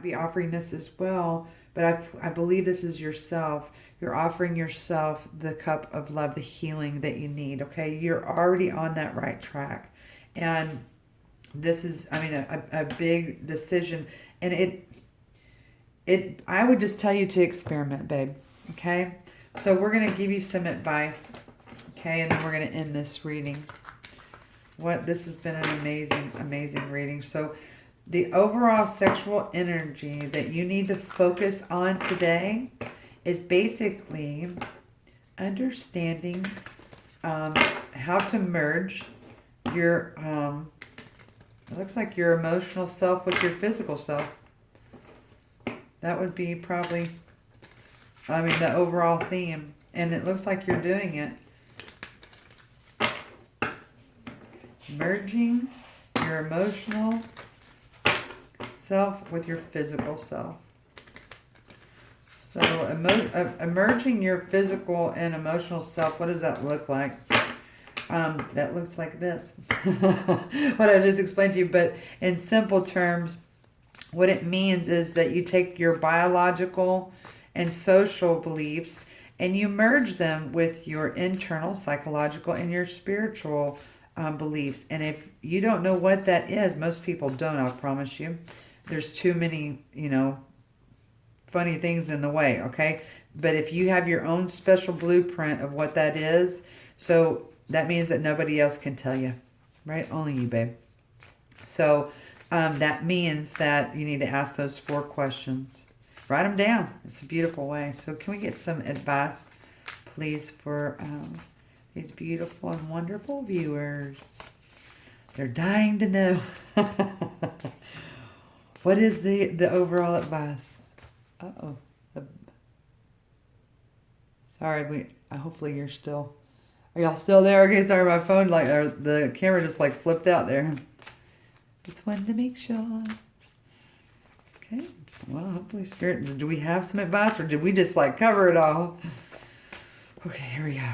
be offering this as well, but I believe this is yourself. You're offering yourself the cup of love, the healing that you need, okay? You're already on that right track. And this is, I mean, a big decision. And I would just tell you to experiment, babe, okay? So we're going to give you some advice, okay? And then we're going to end this reading. This has been an amazing, amazing reading. So the overall sexual energy that you need to focus on today is basically understanding how to merge your, it looks like your emotional self with your physical self. That would be probably, I mean, the overall theme. And it looks like you're doing it. Merging your emotional self with your physical self. So emerging your physical and emotional self, what does that look like? That looks like this. What I just explained to you, but in simple terms, what it means is that you take your biological and social beliefs and you merge them with your internal, psychological, and your spiritual beliefs. And if you don't know what that is, most people don't, I promise you. There's too many, funny things in the way, okay? But if you have your own special blueprint of what that is, so that means that nobody else can tell you, right? Only you, babe. So that means that you need to ask those 4 questions. Write them down. It's a beautiful way. So can we get some advice, please, for these beautiful and wonderful viewers? They're dying to know. What is the overall advice? Uh-oh. Sorry, hopefully you're still... Are y'all still there? Okay, sorry, my phone, the camera just flipped out there. Just wanted to make sure. Okay, well, hopefully, Spirit, do we have some advice or did we just cover it all? Okay, here we go.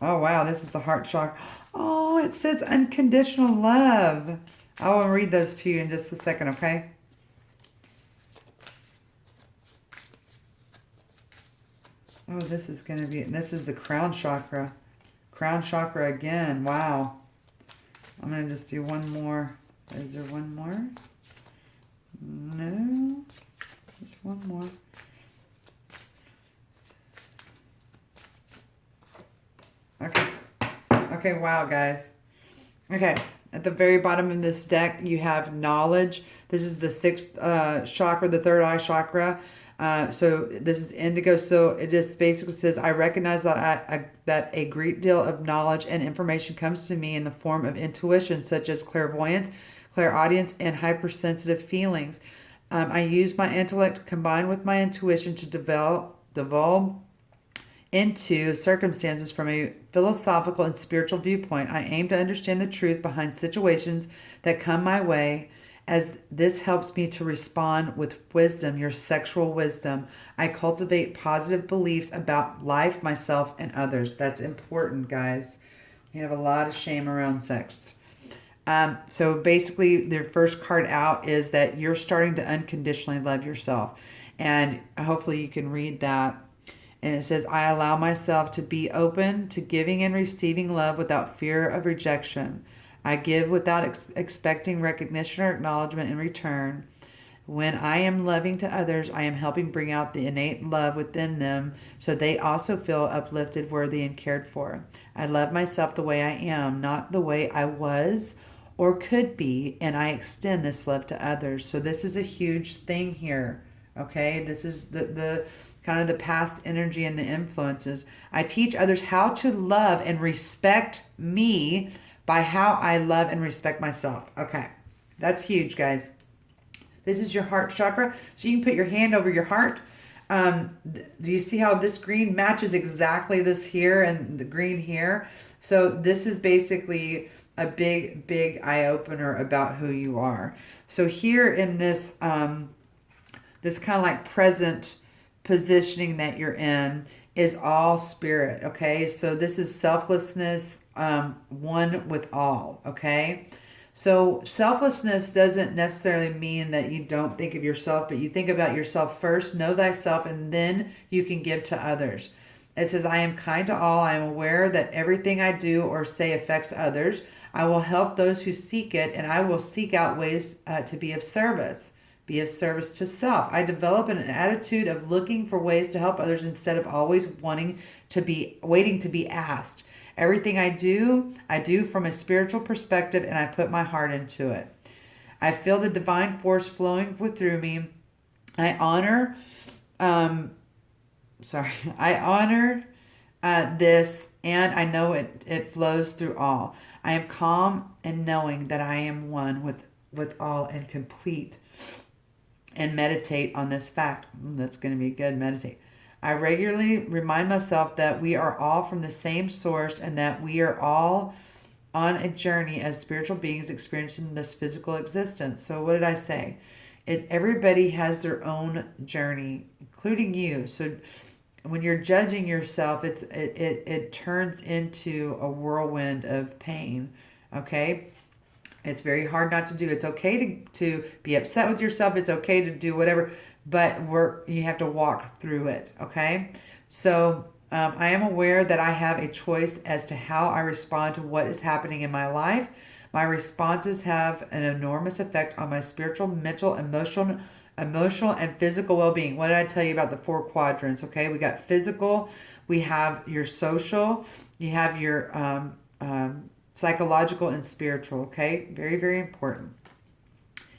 Oh, wow, this is the heart chakra. Oh, it says unconditional love. I will read those to you in just a second, okay? Oh, this is the crown chakra. Crown chakra again. Wow. I'm going to just do one more. Is there one more? No. Just one more. Okay. Okay, wow, guys. Okay. At the very bottom of this deck, you have knowledge. This is the 6th chakra, the 3rd eye chakra. So this is indigo. So it just basically says, I recognize that that a great deal of knowledge and information comes to me in the form of intuition, such as clairvoyance, clairaudience, and hypersensitive feelings. I use my intellect combined with my intuition to devolve into circumstances from a philosophical and spiritual viewpoint. I aim to understand the truth behind situations that come my way, as this helps me to respond with wisdom, your sexual wisdom. I cultivate positive beliefs about life, myself, and others. That's important, guys. We have a lot of shame around sex. So basically, the first card out is that you're starting to unconditionally love yourself. And hopefully you can read that. And it says, I allow myself to be open to giving and receiving love without fear of rejection. I give without expecting recognition or acknowledgement in return. When I am loving to others, I am helping bring out the innate love within them so they also feel uplifted, worthy, and cared for. I love myself the way I am, not the way I was or could be, and I extend this love to others. So this is a huge thing here, okay? This is the kind of the past energy and the influences. I teach others how to love and respect me by how I love and respect myself. Okay, that's huge, guys. This is your heart chakra. So you can put your hand over your heart. Do you see how this green matches exactly this here and the green here? So this is basically a big, big eye-opener about who you are. So here in this, this kind of present positioning that you're in is all spirit, okay? So this is selflessness, one with all, okay? So selflessness doesn't necessarily mean that you don't think of yourself, but you think about yourself first, know thyself, and then you can give to others. It says, I am kind to all. I am aware that everything I do or say affects others. I will help those who seek it, and I will seek out ways to be of service. Be of service to self. I develop an attitude of looking for ways to help others instead of always waiting to be asked. Everything I do from a spiritual perspective, and I put my heart into it. I feel the divine force flowing through me. I honor, I honor this, and I know it flows through all. I am calm and knowing that I am one with all and complete, and meditate on this fact. That's going to be good. Meditate. I regularly remind myself that we are all from the same source and that we are all on a journey as spiritual beings experiencing this physical existence. So what did I say? Everybody has their own journey, including you. So when you're judging yourself, it turns into a whirlwind of pain. Okay? It's very hard not to do. It's okay to be upset with yourself. It's okay to do whatever, but you have to walk through it, okay? So I am aware that I have a choice as to how I respond to what is happening in my life. My responses have an enormous effect on my spiritual, mental, emotional, and physical well-being. What did I tell you about the 4 quadrants, okay? We got physical, we have your social, you have your psychological and spiritual, okay? Very, very important.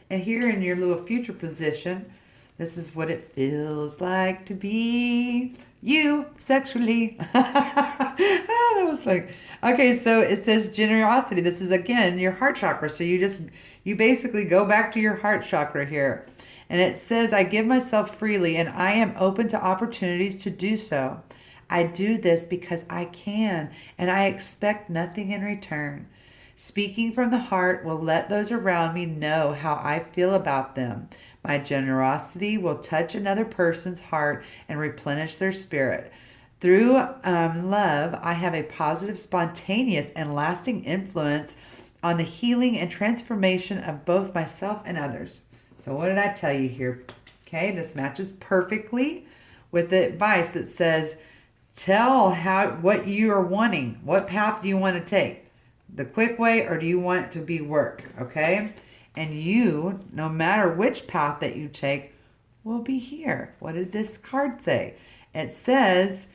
And here in your little future position, this is what it feels like to be you sexually. Oh, that was funny. Okay, so it says generosity. This is, again, your heart chakra. So you basically go back to your heart chakra here. And it says, I give myself freely and I am open to opportunities to do so. I do this because I can, and I expect nothing in return. Speaking from the heart will let those around me know how I feel about them. My generosity will touch another person's heart and replenish their spirit. Through love, I have a positive, spontaneous, and lasting influence on the healing and transformation of both myself and others. So what did I tell you here? Okay, this matches perfectly with the advice that says, tell what you are wanting. What path do you want to take? The quick way, or do you want it to be work? Okay? And you, no matter which path that you take, will be here. What did this card say? It says,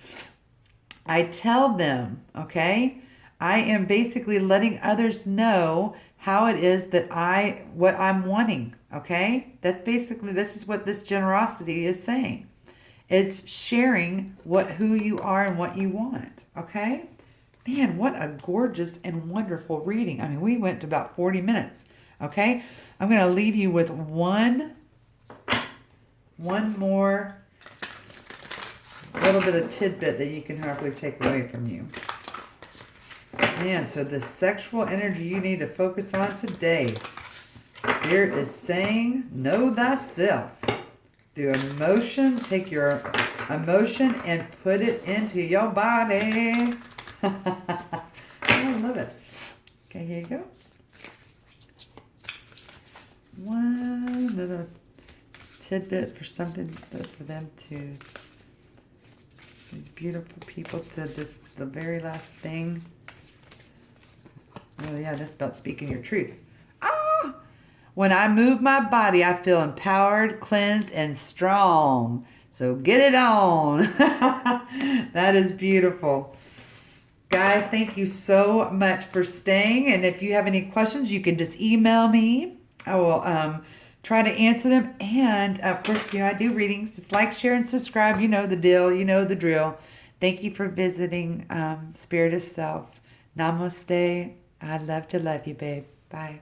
I tell them, okay? I am basically letting others know how it is that what I'm wanting, okay? This is what this generosity is saying. It's sharing who you are and what you want, okay? Man, what a gorgeous and wonderful reading. I mean, we went to about 40 minutes, okay? I'm going to leave you with one more little bit of tidbit that you can hopefully take away from you. Man, so the sexual energy you need to focus on today. Spirit is saying, know thyself. Through emotion, take your emotion and put it into your body. I love it. Okay, here you go. One little tidbit for something for them to, these beautiful people, to just the very last thing. Oh yeah, that's about speaking your truth. When I move my body, I feel empowered, cleansed, and strong. So get it on. That is beautiful. Guys, thank you so much for staying. And if you have any questions, you can just email me. I will try to answer them. And, of course, I do readings. Just like, share, and subscribe. You know the deal. You know the drill. Thank you for visiting Spirit of Self. Namaste. I'd love to love you, babe. Bye.